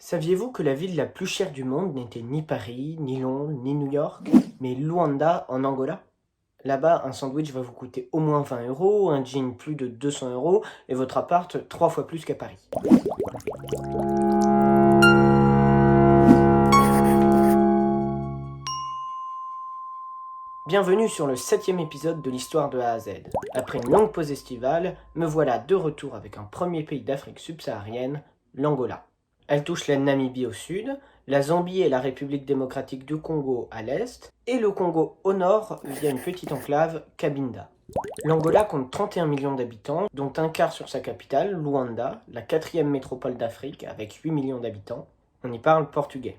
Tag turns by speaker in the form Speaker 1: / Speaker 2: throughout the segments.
Speaker 1: Saviez-vous que la ville la plus chère du monde n'était ni Paris, ni Londres, ni New York, mais Luanda en Angola? Là-bas, un sandwich va vous coûter au moins 20 euros, un jean plus de 200 euros et votre appart 3 fois plus qu'à Paris. Bienvenue sur le 7e épisode de l'histoire de A à Z. Après une longue pause estivale, me voilà de retour avec un premier pays d'Afrique subsaharienne, l'Angola. Elle touche la Namibie au sud, la Zambie et la République démocratique du Congo à l'est, et le Congo au nord via une petite enclave, Cabinda. L'Angola compte 31 millions d'habitants, dont un quart sur sa capitale, Luanda, la 4e métropole d'Afrique avec 8 millions d'habitants. On y parle portugais.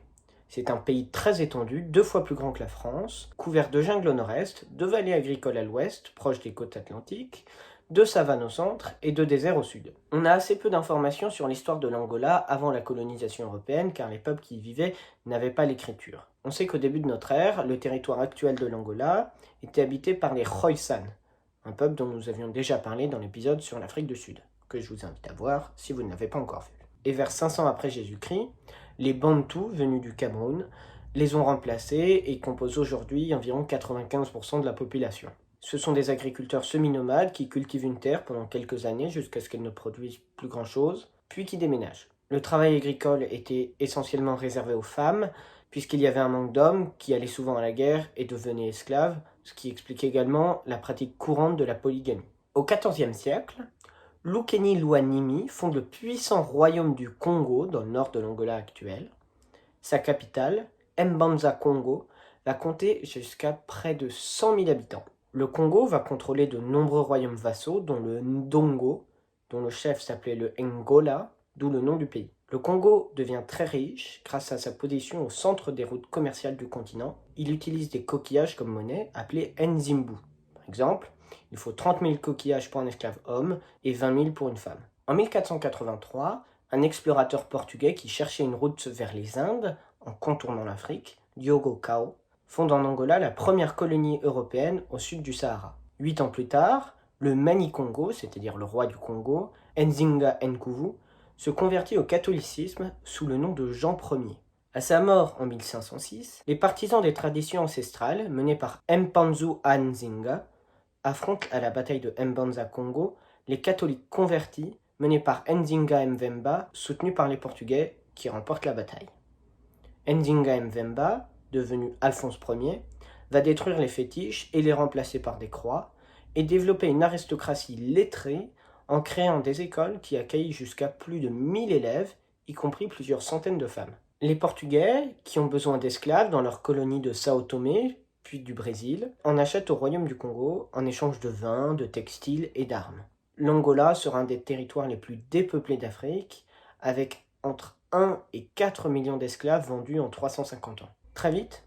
Speaker 1: C'est un pays très étendu, 2 fois plus grand que la France, couvert de jungle au nord-est, de vallées agricoles à l'ouest, proches des côtes atlantiques, de savanes au centre et de déserts au sud. On a assez peu d'informations sur l'histoire de l'Angola avant la colonisation européenne car les peuples qui y vivaient n'avaient pas l'écriture. On sait qu'au début de notre ère, le territoire actuel de l'Angola était habité par les Khoisan, un peuple dont nous avions déjà parlé dans l'épisode sur l'Afrique du Sud, que je vous invite à voir si vous ne l'avez pas encore vu. Et vers 500 après Jésus-Christ, les Bantous, venus du Cameroun, les ont remplacés et composent aujourd'hui environ 95% de la population. Ce sont des agriculteurs semi-nomades qui cultivent une terre pendant quelques années jusqu'à ce qu'elle ne produise plus grand-chose, puis qui déménagent. Le travail agricole était essentiellement réservé aux femmes, puisqu'il y avait un manque d'hommes qui allaient souvent à la guerre et devenaient esclaves, ce qui explique également la pratique courante de la polygamie. Au XIVe siècle, Lukeni Luanimi fonde le puissant royaume du Congo dans le nord de l'Angola actuel. Sa capitale, Mbanza Congo, va compter jusqu'à près de 100 000 habitants. Le Congo va contrôler de nombreux royaumes vassaux, dont le Ndongo, dont le chef s'appelait le Ngola, d'où le nom du pays. Le Congo devient très riche grâce à sa position au centre des routes commerciales du continent. Il utilise des coquillages comme monnaie, appelés Nzimbu. Par exemple, il faut 30 000 coquillages pour un esclave homme et 20 000 pour une femme. En 1483, un explorateur portugais qui cherchait une route vers les Indes, en contournant l'Afrique, Diogo Cao, fonde en Angola la première colonie européenne au sud du Sahara. 8 ans plus tard, le Mani-Congo, c'est-à-dire le roi du Congo, Nzinga Nkuvu, se convertit au catholicisme sous le nom de Jean Ier. À sa mort en 1506, les partisans des traditions ancestrales, menés par Mpanzu Nzinga, affrontent à la bataille de Mbanza Congo les catholiques convertis menés par Nzinga Mvemba, soutenus par les Portugais, qui remportent la bataille. Nzinga Mvemba, devenu Alphonse Ier, va détruire les fétiches et les remplacer par des croix, et développer une aristocratie lettrée en créant des écoles qui accueillent jusqu'à plus de 1000 élèves, y compris plusieurs centaines de femmes. Les Portugais, qui ont besoin d'esclaves dans leur colonie de Sao Tomé, puis du Brésil, en achètent au Royaume du Congo en échange de vin, de textiles et d'armes. L'Angola sera un des territoires les plus dépeuplés d'Afrique, avec entre 1 et 4 millions d'esclaves vendus en 350 ans. Très vite,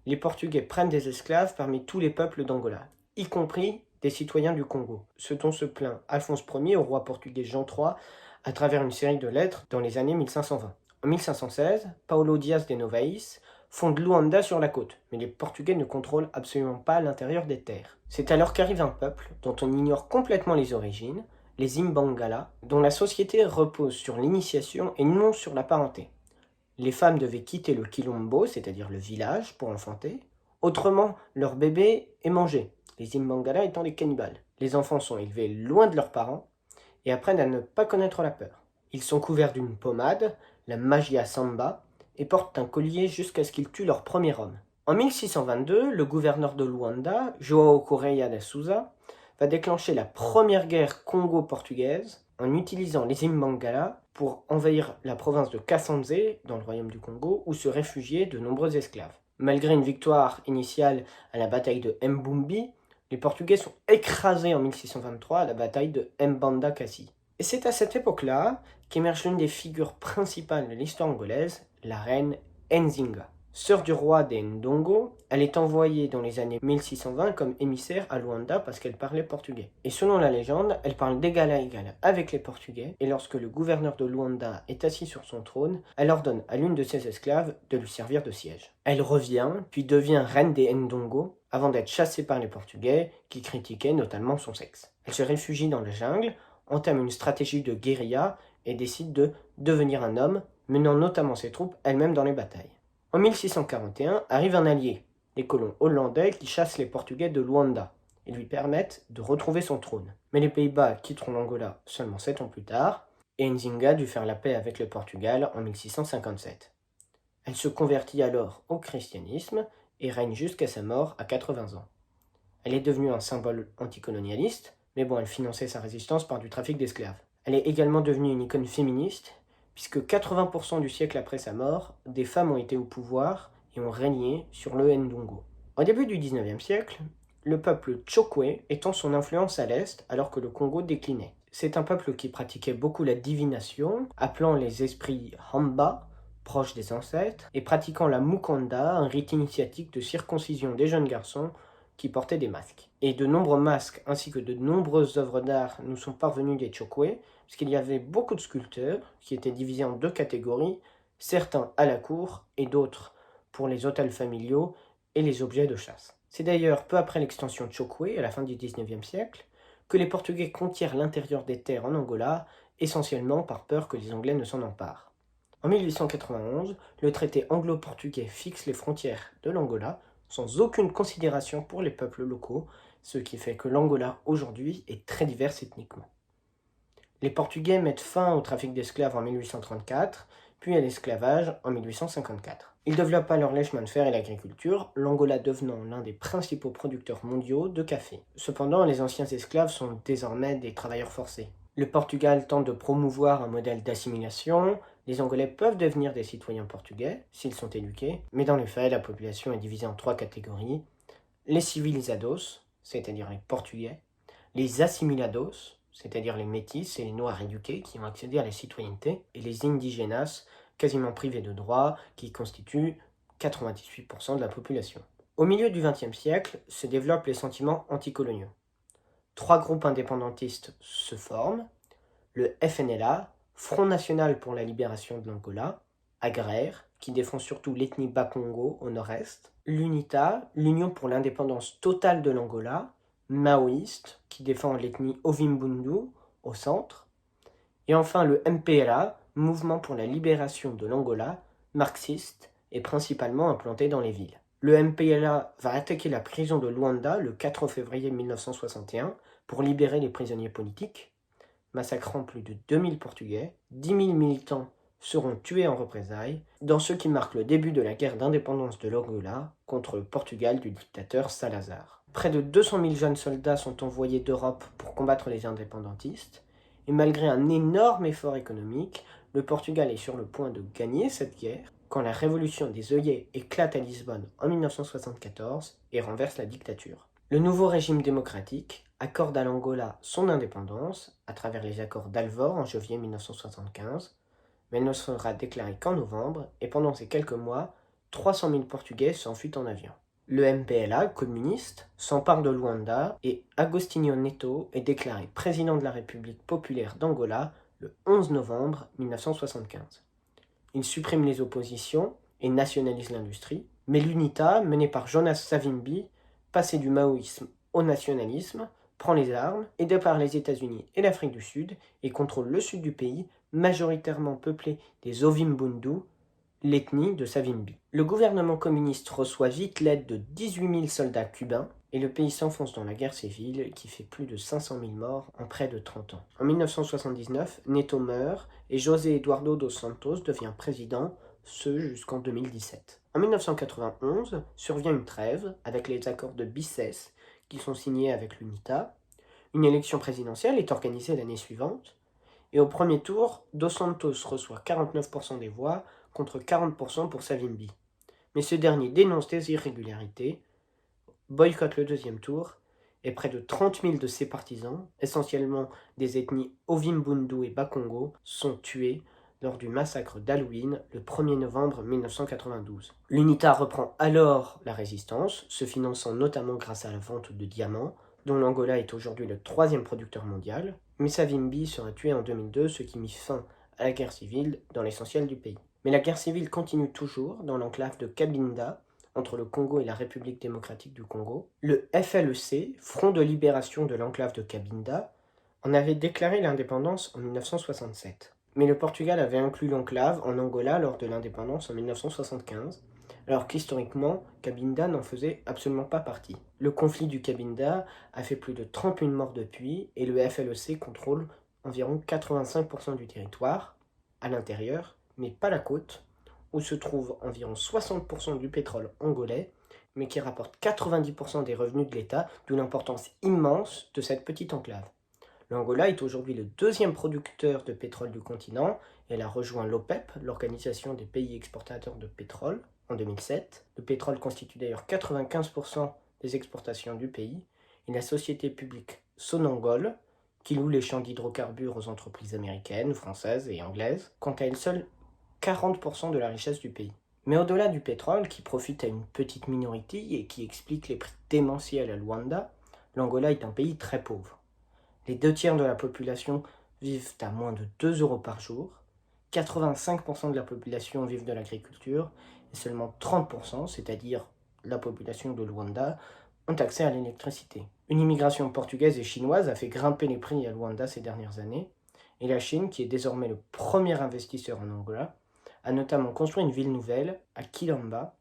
Speaker 1: les Portugais prennent des esclaves parmi tous les peuples d'Angola, y compris des citoyens du Congo, ce dont se plaint Alphonse Ier au roi portugais Jean III à travers une série de lettres dans les années 1520. En 1516, Paulo Dias de Novaes fonde Luanda sur la côte, mais les Portugais ne contrôlent absolument pas l'intérieur des terres. C'est alors qu'arrive un peuple dont on ignore complètement les origines, les Imbangala, dont la société repose sur l'initiation et non sur la parenté. Les femmes devaient quitter le quilombo, c'est-à-dire le village, pour enfanter. Autrement, leur bébé est mangé, les Imbangala étant des cannibales. Les enfants sont élevés loin de leurs parents et apprennent à ne pas connaître la peur. Ils sont couverts d'une pommade, la magia samba, et portent un collier jusqu'à ce qu'ils tuent leur premier homme. En 1622, le gouverneur de Luanda, João Correia da Souza, va déclencher la première guerre congo-portugaise en utilisant les Imbangala pour envahir la province de Kassanze, dans le royaume du Congo, où se réfugiaient de nombreux esclaves. Malgré une victoire initiale à la bataille de Mbumbi, les Portugais sont écrasés en 1623 à la bataille de Mbanda-Kassi. Et c'est à cette époque-là qu'émerge l'une des figures principales de l'histoire angolaise, la reine Nzinga. Sœur du roi des Ndongo, elle est envoyée dans les années 1620 comme émissaire à Luanda parce qu'elle parlait portugais. Et selon la légende, elle parle d'égal à égal avec les Portugais, et lorsque le gouverneur de Luanda est assis sur son trône, elle ordonne à l'une de ses esclaves de lui servir de siège. Elle revient, puis devient reine des Ndongo, avant d'être chassée par les Portugais, qui critiquaient notamment son sexe. Elle se réfugie dans la jungle, entame une stratégie de guérilla et décide de devenir un homme menant notamment ses troupes elles-mêmes dans les batailles. En 1641 arrive un allié, les colons hollandais qui chassent les Portugais de Luanda et lui permettent de retrouver son trône. Mais les Pays-Bas quitteront l'Angola seulement 7 ans plus tard, et Nzinga dut faire la paix avec le Portugal en 1657. Elle se convertit alors au christianisme et règne jusqu'à sa mort à 80 ans. Elle est devenue un symbole anticolonialiste, mais bon, elle finançait sa résistance par du trafic d'esclaves. Elle est également devenue une icône féministe, puisque 80% du siècle après sa mort, des femmes ont été au pouvoir et ont régné sur le Ndongo. Au début du 19e siècle, le peuple Chokwe étend son influence à l'est alors que le Congo déclinait. C'est un peuple qui pratiquait beaucoup la divination, appelant les esprits Hamba, proches des ancêtres, et pratiquant la Mukanda, un rite initiatique de circoncision des jeunes garçons qui portaient des masques. Et de nombreux masques ainsi que de nombreuses œuvres d'art nous sont parvenus des Chokwe, puisqu'il y avait beaucoup de sculpteurs qui étaient divisés en deux catégories, certains à la cour et d'autres pour les hôtels familiaux et les objets de chasse. C'est d'ailleurs peu après l'extension Chokwe, à la fin du 19e siècle, que les Portugais conquièrent l'intérieur des terres en Angola, essentiellement par peur que les Anglais ne s'en emparent. En 1891, le traité anglo-portugais fixe les frontières de l'Angola sans aucune considération pour les peuples locaux, ce qui fait que l'Angola aujourd'hui est très divers ethniquement. Les Portugais mettent fin au trafic d'esclaves en 1834, puis à l'esclavage en 1854. Ils développent alors les chemins de fer et l'agriculture, l'Angola devenant l'un des principaux producteurs mondiaux de café. Cependant, les anciens esclaves sont désormais des travailleurs forcés. Le Portugal tente de promouvoir un modèle d'assimilation. Les Angolais peuvent devenir des citoyens portugais s'ils sont éduqués, mais dans les faits, la population est divisée en trois catégories. Les civilizados, c'est-à-dire les Portugais, les assimilados, c'est-à-dire les métis et les noirs éduqués qui ont accédé à la citoyenneté, et les indígenas, quasiment privés de droits, qui constituent 98% de la population. Au milieu du XXe siècle se développent les sentiments anticoloniaux. Trois groupes indépendantistes se forment, le FNLA, Front National pour la Libération de l'Angola, agraire, qui défend surtout l'ethnie Bakongo au nord-est, l'UNITA, l'Union pour l'indépendance totale de l'Angola, maoïste, qui défend l'ethnie Ovimbundu au centre, et enfin le MPLA, Mouvement pour la libération de l'Angola, marxiste et principalement implanté dans les villes. Le MPLA va attaquer la prison de Luanda le 4 février 1961 pour libérer les prisonniers politiques, massacrant plus de 2000 Portugais. 10 000 militants seront tués en représailles, dans ce qui marque le début de la guerre d'indépendance de l'Angola contre le Portugal du dictateur Salazar. Près de 200 000 jeunes soldats sont envoyés d'Europe pour combattre les indépendantistes, et malgré un énorme effort économique, le Portugal est sur le point de gagner cette guerre quand la révolution des œillets éclate à Lisbonne en 1974 et renverse la dictature. Le nouveau régime démocratique accorde à l'Angola son indépendance à travers les accords d'Alvor en janvier 1975, mais elle ne sera déclarée qu'en novembre, et pendant ces quelques mois, 300 000 Portugais s'enfuient en avion. Le MPLA, communiste, s'empare de Luanda et Agostinho Neto est déclaré président de la République populaire d'Angola le 11 novembre 1975. Il supprime les oppositions et nationalise l'industrie, mais l'UNITA, menée par Jonas Savimbi, passé du maoïsme au nationalisme, prend les armes, aidé par les États-Unis et l'Afrique du Sud, et contrôle le sud du pays, majoritairement peuplé des Ovimbundu, l'ethnie de Savimbi. Le gouvernement communiste reçoit vite l'aide de 18 000 soldats cubains, et le pays s'enfonce dans la guerre civile qui fait plus de 500 000 morts en près de 30 ans. En 1979, Neto meurt et José Eduardo dos Santos devient président, ce jusqu'en 2017. En 1991, survient une trêve avec les accords de Bicès qui sont signés avec l'UNITA. Une élection présidentielle est organisée l'année suivante, et au premier tour, Dos Santos reçoit 49% des voix contre 40% pour Savimbi. Mais ce dernier dénonce des irrégularités, boycotte le deuxième tour, et près de 30 000 de ses partisans, essentiellement des ethnies Ovimbundu et Bakongo, sont tués lors du massacre d'Halloween le 1er novembre 1992. L'UNITA reprend alors la résistance, se finançant notamment grâce à la vente de diamants, dont l'Angola est aujourd'hui le troisième producteur mondial, mais Savimbi sera tué en 2002, ce qui mit fin à la guerre civile dans l'essentiel du pays. Mais la guerre civile continue toujours dans l'enclave de Cabinda, entre le Congo et la République démocratique du Congo. Le FLEC, Front de libération de l'enclave de Cabinda, en avait déclaré l'indépendance en 1967. Mais le Portugal avait inclus l'enclave en Angola lors de l'indépendance en 1975, alors qu'historiquement, Cabinda n'en faisait absolument pas partie. Le conflit du Cabinda a fait plus de 31 morts depuis et le FLEC contrôle environ 85% du territoire, à l'intérieur, mais pas la côte, où se trouve environ 60% du pétrole angolais, mais qui rapporte 90% des revenus de l'État, d'où l'importance immense de cette petite enclave. L'Angola est aujourd'hui le deuxième producteur de pétrole du continent. Elle a rejoint l'OPEP, l'Organisation des pays exportateurs de pétrole, en 2007. Le pétrole constitue d'ailleurs 95% des exportations du pays. Et la société publique Sonangol, qui loue les champs d'hydrocarbures aux entreprises américaines, françaises et anglaises, compte à elle seule 40% de la richesse du pays. Mais au-delà du pétrole, qui profite à une petite minorité et qui explique les prix démentiels à Luanda, l'Angola est un pays très pauvre. Les 2 tiers de la population vivent à moins de 2 euros par jour, 85% de la population vivent de l'agriculture et seulement 30%, c'est-à-dire la population de Luanda, ont accès à l'électricité. Une immigration portugaise et chinoise a fait grimper les prix à Luanda ces dernières années, et la Chine, qui est désormais le premier investisseur en Angola, a notamment construit une ville nouvelle, à Quilamba,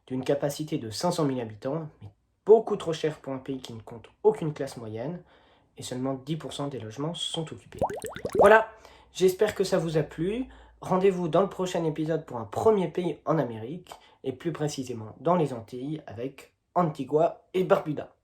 Speaker 1: d'une capacité de 500 000 habitants, mais beaucoup trop cher pour un pays qui ne compte aucune classe moyenne, et seulement 10% des logements sont occupés. Voilà, j'espère que ça vous a plu. Rendez-vous dans le prochain épisode pour un premier pays en Amérique, et plus précisément dans les Antilles, avec Antigua et Barbuda.